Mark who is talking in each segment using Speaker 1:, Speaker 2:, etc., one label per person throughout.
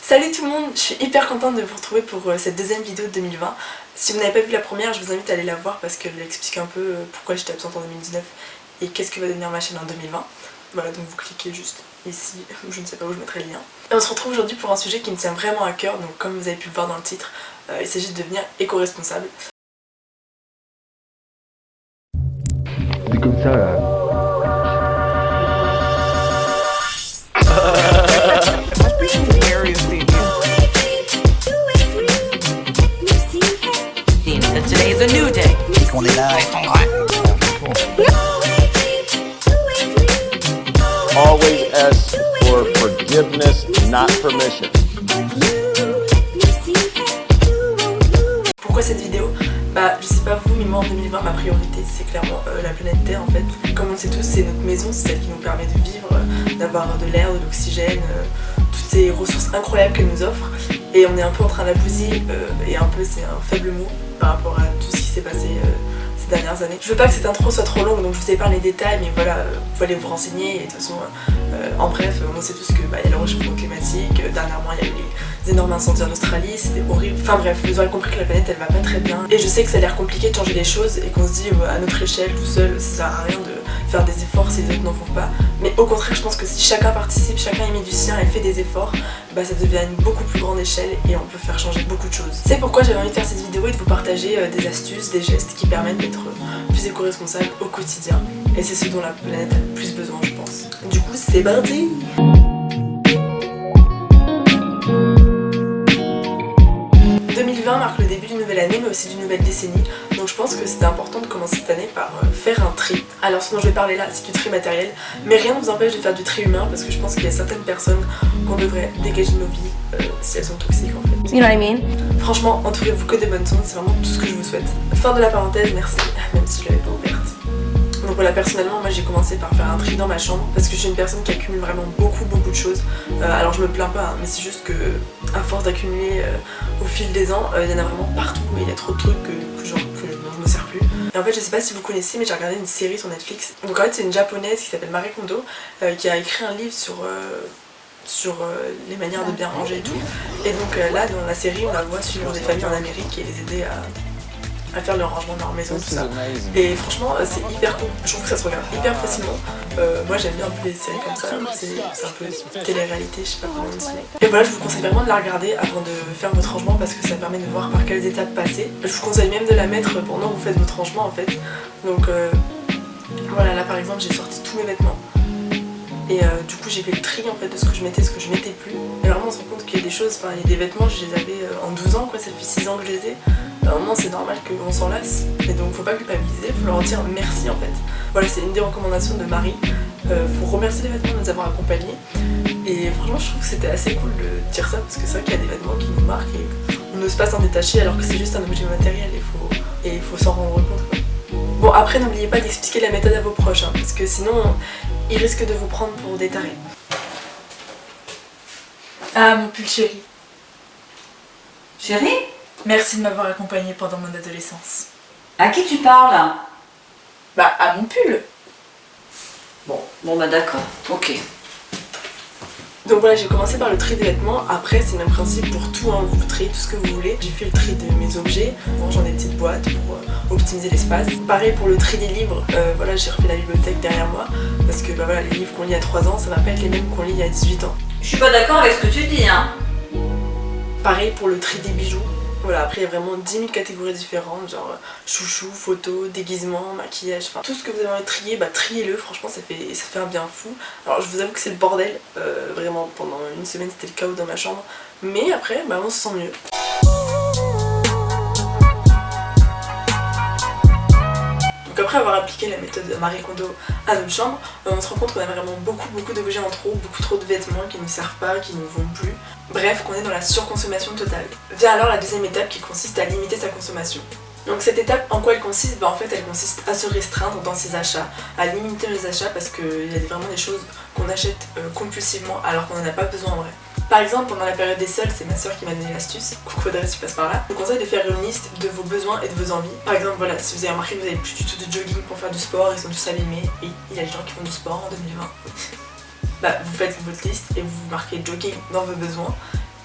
Speaker 1: Salut tout le monde, je suis hyper contente de vous retrouver pour cette deuxième vidéo de 2020. Si vous n'avez pas vu la première, je vous invite à aller la voir parce qu'elle explique un peu pourquoi j'étais absente en 2019 et qu'est-ce que va devenir ma chaîne en 2020. Voilà, donc vous cliquez juste ici, je ne sais pas où je mettrai le lien. Et on se retrouve aujourd'hui pour un sujet qui me tient vraiment à cœur, donc comme vous avez pu le voir dans le titre, il s'agit de devenir éco-responsable.
Speaker 2: C'est comme ça là.
Speaker 3: Today's a new day.
Speaker 2: On est là.
Speaker 4: Always ask for forgiveness, not permission.
Speaker 1: Pourquoi cette vidéo? Bah je sais pas vous, mais moi en 2020 ma priorité c'est clairement la planète Terre en fait. Comme on le sait tous, c'est notre maison, c'est celle qui nous permet de vivre, d'avoir de l'air, de l'oxygène, toutes ces ressources incroyables qu'elle nous offre. Et on est un peu en train de la bousiller et un peu c'est un faible mot par rapport à tout ce qui s'est passé ces dernières années. Je veux pas que cette intro soit trop longue donc je vous épargne les détails, mais voilà, vous pouvez aller vous renseigner et de toute façon en bref, on sait tous que y a le réchauffement climatique, dernièrement il y a eu les énormes incendies en Australie, c'était horrible. Enfin bref, vous aurez compris que la planète elle va pas très bien et je sais que ça a l'air compliqué de changer les choses et qu'on se dit à notre échelle tout seul ça sert à rien de faire des efforts si les autres n'en font pas, mais au contraire je pense que si chacun participe, chacun y met du sien et fait des efforts, ça devient à une beaucoup plus grande échelle et on peut faire changer beaucoup de choses. C'est pourquoi j'avais envie de faire cette vidéo et de vous partager des astuces, des gestes qui permettent d'être plus éco-responsable au quotidien et c'est ce dont la planète a le plus besoin je pense. Du coup c'est parti. Marque le début d'une nouvelle année mais aussi d'une nouvelle décennie, donc je pense que c'était important de commencer cette année par faire un tri. Alors ce dont je vais parler là c'est du tri matériel, mais rien ne vous empêche de faire du tri humain parce que je pense qu'il y a certaines personnes qu'on devrait dégager de nos vies si elles sont toxiques en fait.
Speaker 3: You know what I mean?
Speaker 1: Franchement, entourez-vous que des bonnes ondes, c'est vraiment tout ce que je vous souhaite. Fin de la parenthèse, merci, même si je l'avais pas ouverte. Donc voilà, personnellement moi j'ai commencé par faire un tri dans ma chambre parce que je suis une personne qui accumule vraiment beaucoup de choses. Alors je me plains pas, mais c'est juste que à force d'accumuler au fil des ans, il y en a vraiment partout et il y a trop de trucs dont je me sers plus. Et en fait je sais pas si vous connaissez mais j'ai regardé une série sur Netflix. Donc en fait c'est une japonaise qui s'appelle Marie Kondo qui a écrit un livre sur les manières de bien ranger et tout. Et donc là dans la série on la voit suivre des familles en Amérique et les aider à faire le rangement de leur maison, tout ça. Et franchement c'est hyper cool, je trouve que ça se regarde hyper facilement. Moi j'aime bien un peu les séries comme ça, c'est un peu télé-réalité, je sais pas comment on dit. Et voilà, je vous conseille vraiment de la regarder avant de faire votre rangement parce que ça permet de voir par quelles étapes passer. Je vous conseille même de la mettre pendant que vous faites votre rangement en fait. Donc voilà, là par exemple j'ai sorti tous mes vêtements. Et du coup j'ai fait le tri en fait de ce que je mettais, ce que je mettais plus. Et vraiment on se rend compte qu'il y a des choses, enfin il y a des vêtements, je les avais en 12 ans quoi, ça fait 6 ans que je les ai. À un moment c'est normal qu'on s'en lasse. Et donc faut pas culpabiliser, faut leur dire merci en fait. Voilà, c'est une des recommandations de Marie. Faut remercier les vêtements de nous avoir accompagnés. Et franchement je trouve que c'était assez cool de dire ça parce que c'est vrai qu'il y a des vêtements qui nous marquent et on n'ose pas s'en détacher alors que c'est juste un objet matériel et il faut s'en rendre compte quoi. Bon après n'oubliez pas d'expliquer la méthode à vos proches hein, parce que sinon ils risquent de vous prendre pour des tarés. Ah mon pull chéri.
Speaker 5: Chérie?
Speaker 1: Merci de m'avoir accompagnée pendant mon adolescence.
Speaker 5: À qui tu parles?
Speaker 1: Bah à mon pull.
Speaker 5: Bon bah d'accord, ok.
Speaker 1: Donc voilà, j'ai commencé par le tri des vêtements, après c'est le même principe pour tout, hein, vous triez tout ce que vous voulez. J'ai fait le tri de mes objets, en rangeant des petites boîtes pour optimiser l'espace. Pareil pour le tri des livres, voilà j'ai refait la bibliothèque derrière moi, parce que voilà, les livres qu'on lit à 3 ans, ça va pas être les mêmes qu'on lit il y a 18 ans.
Speaker 5: Je suis pas d'accord avec ce que tu dis hein.
Speaker 1: Pareil pour le tri des bijoux. Voilà, après il y a vraiment 10 000 catégories différentes, genre chouchou, photo, déguisement, maquillage, enfin tout ce que vous avez envie de trier, triez-le, franchement ça fait un bien fou. Alors je vous avoue que c'est le bordel, vraiment pendant une semaine c'était le chaos dans ma chambre, mais après on se sent mieux. Donc après avoir appliqué la méthode Marie Kondo à notre chambre, on se rend compte qu'on a vraiment beaucoup d'objets en trop, beaucoup trop de vêtements qui ne nous servent pas, qui ne nous vont plus. Bref, qu'on est dans la surconsommation totale. Vient alors la deuxième étape qui consiste à limiter sa consommation. Donc cette étape, en quoi elle consiste? En fait elle consiste à se restreindre dans ses achats, à limiter nos achats parce qu'il y a vraiment des choses qu'on achète compulsivement alors qu'on n'en a pas besoin en vrai. Par exemple, pendant la période des soldes, c'est ma soeur qui m'a donné l'astuce, coucou Audrey si tu passes par là. Je vous conseille de faire une liste de vos besoins et de vos envies. Par exemple, voilà, si vous avez remarqué que vous n'avez plus du tout de jogging pour faire du sport, ils sont tous abîmés, et il y a des gens qui font du sport en 2020. Vous faites votre liste et vous marquez jogging dans vos besoins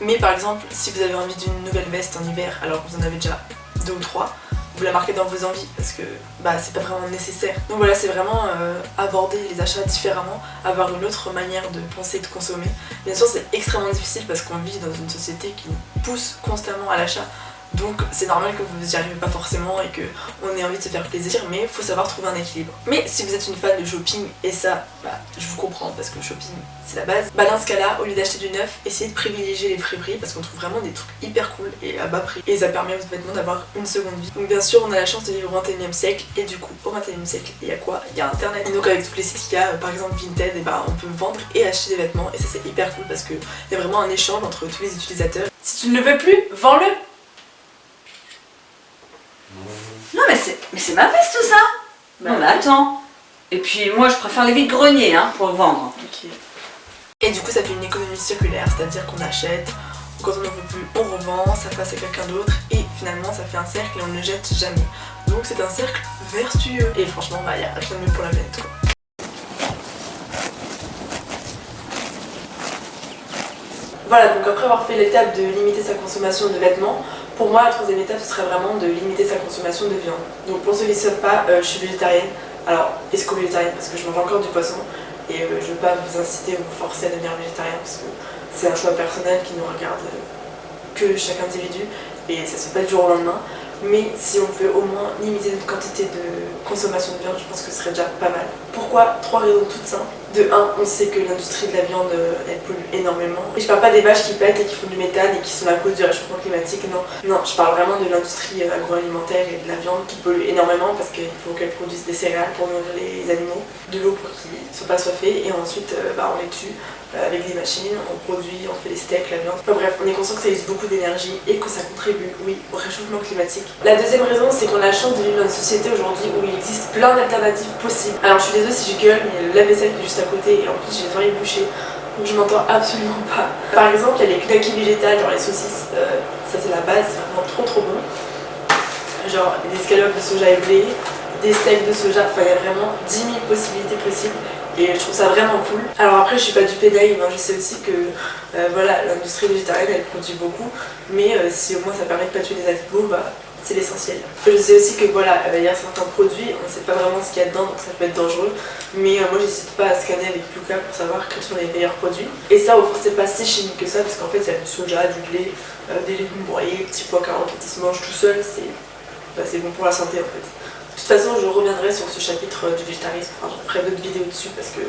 Speaker 1: Mais par exemple, si vous avez envie d'une nouvelle veste en hiver alors que vous en avez déjà 2 ou 3, vous la marquez dans vos envies parce que c'est pas vraiment nécessaire. Donc voilà, c'est vraiment aborder les achats différemment, avoir une autre manière de penser et de consommer. Bien sûr, c'est extrêmement difficile parce qu'on vit dans une société qui nous pousse constamment à l'achat. Donc c'est normal que vous n'y arrivez pas forcément et qu'on ait envie de se faire plaisir, mais il faut savoir trouver un équilibre. Mais si vous êtes une fan de shopping, et ça, je vous comprends parce que le shopping c'est la base, dans ce cas-là, au lieu d'acheter du neuf, essayez de privilégier les friperies parce qu'on trouve vraiment des trucs hyper cool et à bas prix. Et ça permet aux vêtements d'avoir une seconde vie. Donc bien sûr, on a la chance de vivre au 21e siècle et du coup, au 21e siècle, il y a quoi? Il y a internet. Et donc avec tous les sites qu'il y a, par exemple Vinted, on peut vendre et acheter des vêtements et ça c'est hyper cool parce qu'il y a vraiment un échange entre tous les utilisateurs. Si tu ne le veux plus, vends-le!
Speaker 5: Non mais c'est ma veste tout ça. Non mais attends. Et puis moi je préfère les vides-greniers pour vendre.
Speaker 1: Ok. Et du coup ça fait une économie circulaire, c'est-à-dire qu'on achète, quand on n'en veut plus on revend, ça passe à quelqu'un d'autre et finalement ça fait un cercle et on ne le jette jamais. Donc c'est un cercle vertueux. Et franchement il n'y a rien de mieux pour la planète quoi. Voilà, donc après avoir fait l'étape de limiter sa consommation de vêtements, pour moi la troisième étape ce serait vraiment de limiter sa consommation de viande. Donc pour ceux qui ne savent pas, je suis végétarienne, alors pesco-végétarienne parce que je mange encore du poisson et je ne veux pas vous inciter ou vous forcer à devenir végétarien parce que c'est un choix personnel qui ne regarde que chaque individu et ça se fait pas du jour au lendemain. Mais si on peut au moins limiter notre quantité de consommation de viande, je pense que ce serait déjà pas mal. Pourquoi? 3 raisons toutes simples. De 1, on sait que l'industrie de la viande, elle pollue énormément. Et je parle pas des vaches qui pètent et qui font du méthane et qui sont la cause du réchauffement climatique, non. Non, je parle vraiment de l'industrie agroalimentaire et de la viande qui pollue énormément parce qu'il faut qu'elle produise des céréales pour nourrir les animaux, de l'eau pour qu'ils ne soient pas soifés et ensuite on les tue avec des machines, on produit, on fait des steaks, la viande. Enfin bref, on est conscient que ça use beaucoup d'énergie et que ça contribue, oui, au réchauffement climatique. La deuxième raison, c'est qu'on a la chance de vivre dans une société aujourd'hui où il existe plein d'alternatives possibles. Alors je suis désolée si je gueule, mais le lave-vaisselle qui est juste à côté et en plus j'ai les oreilles bouchées, donc je m'entends absolument pas. Par exemple, il y a les knackis végétales, genre les saucisses, ça c'est la base, c'est vraiment trop bon. Genre des escalopes de soja et blé, des steaks de soja, enfin il y a vraiment 10 000 possibilités possibles. Et je trouve ça vraiment cool. Alors après je suis pas du pédale, je sais aussi que l'industrie végétarienne elle produit beaucoup, mais si au moins ça permet de pas tuer des animaux, c'est l'essentiel. Je sais aussi que il y a certains produits, on sait pas vraiment ce qu'il y a dedans donc ça peut être dangereux, mais moi j'hésite pas à scanner avec Yuka pour savoir quels sont les meilleurs produits. Et ça au fond c'est pas si chimique que ça parce qu'en fait il y a du soja, du blé, des légumes broyés, petits pois carottes qui se mangent tout seuls, c'est bon pour la santé en fait. De toute façon, je reviendrai sur ce chapitre du végétarisme, je ferai d'autres vidéos dessus parce que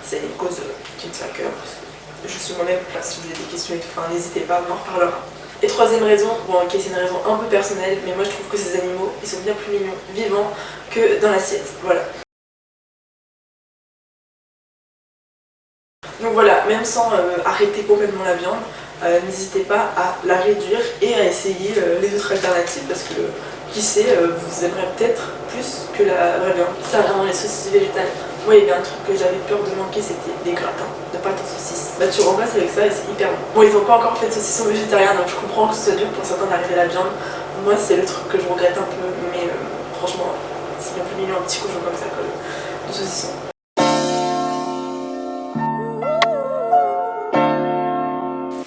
Speaker 1: c'est une cause qui me tient à cœur, parce que je suis moi-même. Si vous avez des questions et tout, n'hésitez pas, on en reparlera. Et troisième raison, ok c'est une raison un peu personnelle, mais moi je trouve que ces animaux, ils sont bien plus mignons vivants que dans l'assiette, voilà. Donc voilà, même sans arrêter complètement la viande, n'hésitez pas à la réduire et à essayer les autres alternatives parce que qui sait, vous aimerez peut-être plus que la vraie viande. Ça vraiment les saucisses végétales. Moi il y avait un truc que j'avais peur de manquer, c'était des gratins de pâtes en saucisse. Tu remplaces avec ça et c'est hyper bon. Bon ils n'ont pas encore fait de saucisson végétarien donc je comprends que ce soit dur pour certains d'arriver à la viande. Moi c'est le truc que je regrette un peu mais franchement c'est bien plus mignon un petit cochon comme ça que le saucisson.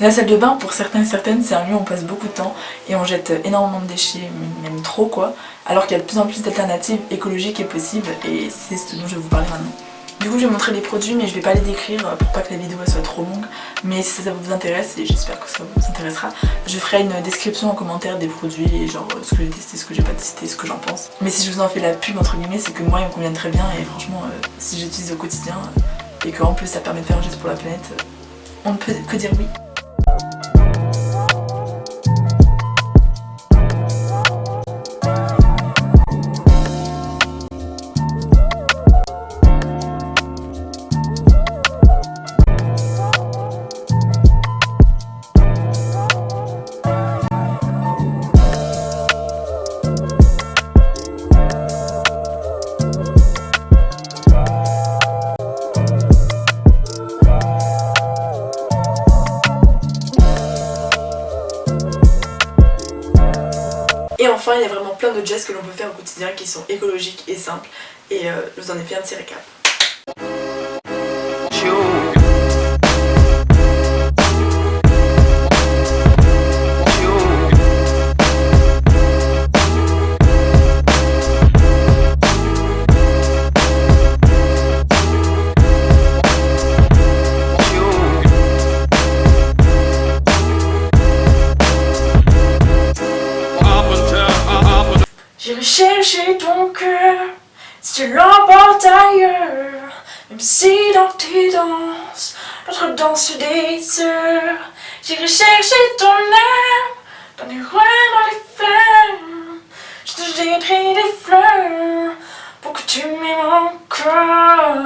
Speaker 1: La salle de bain, pour certains et certaines, c'est un lieu où on passe beaucoup de temps et on jette énormément de déchets, même trop quoi, alors qu'il y a de plus en plus d'alternatives écologiques et possibles et c'est ce dont je vais vous parler maintenant. Du coup je vais montrer les produits mais je vais pas les décrire pour pas que la vidéo soit trop longue, mais si ça vous intéresse, et j'espère que ça vous intéressera, je ferai une description en commentaire des produits et genre ce que j'ai testé, ce que j'ai pas testé, ce que j'en pense. Mais si je vous en fais la pub entre guillemets, c'est que moi ils me conviennent très bien et franchement si j'utilise au quotidien et qu'en plus ça permet de faire un geste pour la planète, on ne peut que dire oui. Et enfin, il y a vraiment plein de gestes que l'on peut faire au quotidien qui sont écologiques et simples. Et je vous en ai fait un petit récap. chercher ton cœur, si tu l'emportes ailleurs, même si dans tes danses, notre danse des heures, j'irai chercher ton âme, dans les coins, dans les flammes, je te jetterai des fleurs, pour que tu m'aimes encore.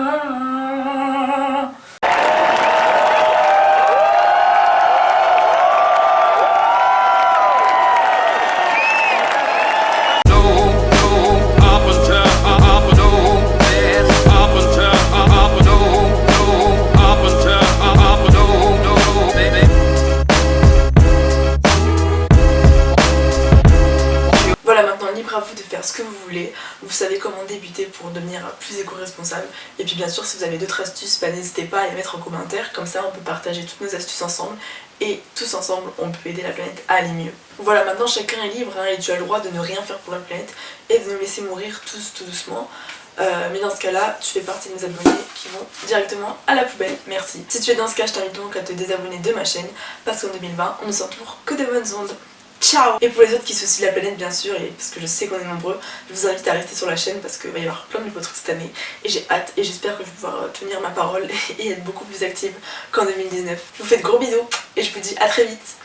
Speaker 1: Voilà, maintenant libre à vous de faire ce que vous voulez. Vous savez comment débuter pour devenir plus éco-responsable. Et puis bien sûr, si vous avez d'autres astuces, n'hésitez pas à les mettre en commentaire. Comme ça, on peut partager toutes nos astuces ensemble. Et tous ensemble, on peut aider la planète à aller mieux. Voilà, maintenant chacun est libre et tu as le droit de ne rien faire pour la planète et de nous laisser mourir tous tout doucement. Mais dans ce cas-là, tu fais partie de mes abonnés qui vont directement à la poubelle. Merci. Si tu es dans ce cas, je t'invite donc à te désabonner de ma chaîne parce qu'en 2020, on ne s'entoure que de bonnes ondes. Ciao! Et pour les autres qui soucient la planète bien sûr, et parce que je sais qu'on est nombreux, je vous invite à rester sur la chaîne parce qu'il va y avoir plein de nouveaux trucs cette année et j'ai hâte et j'espère que je vais pouvoir tenir ma parole et être beaucoup plus active qu'en 2019. Je vous fais de gros bisous et je vous dis à très vite!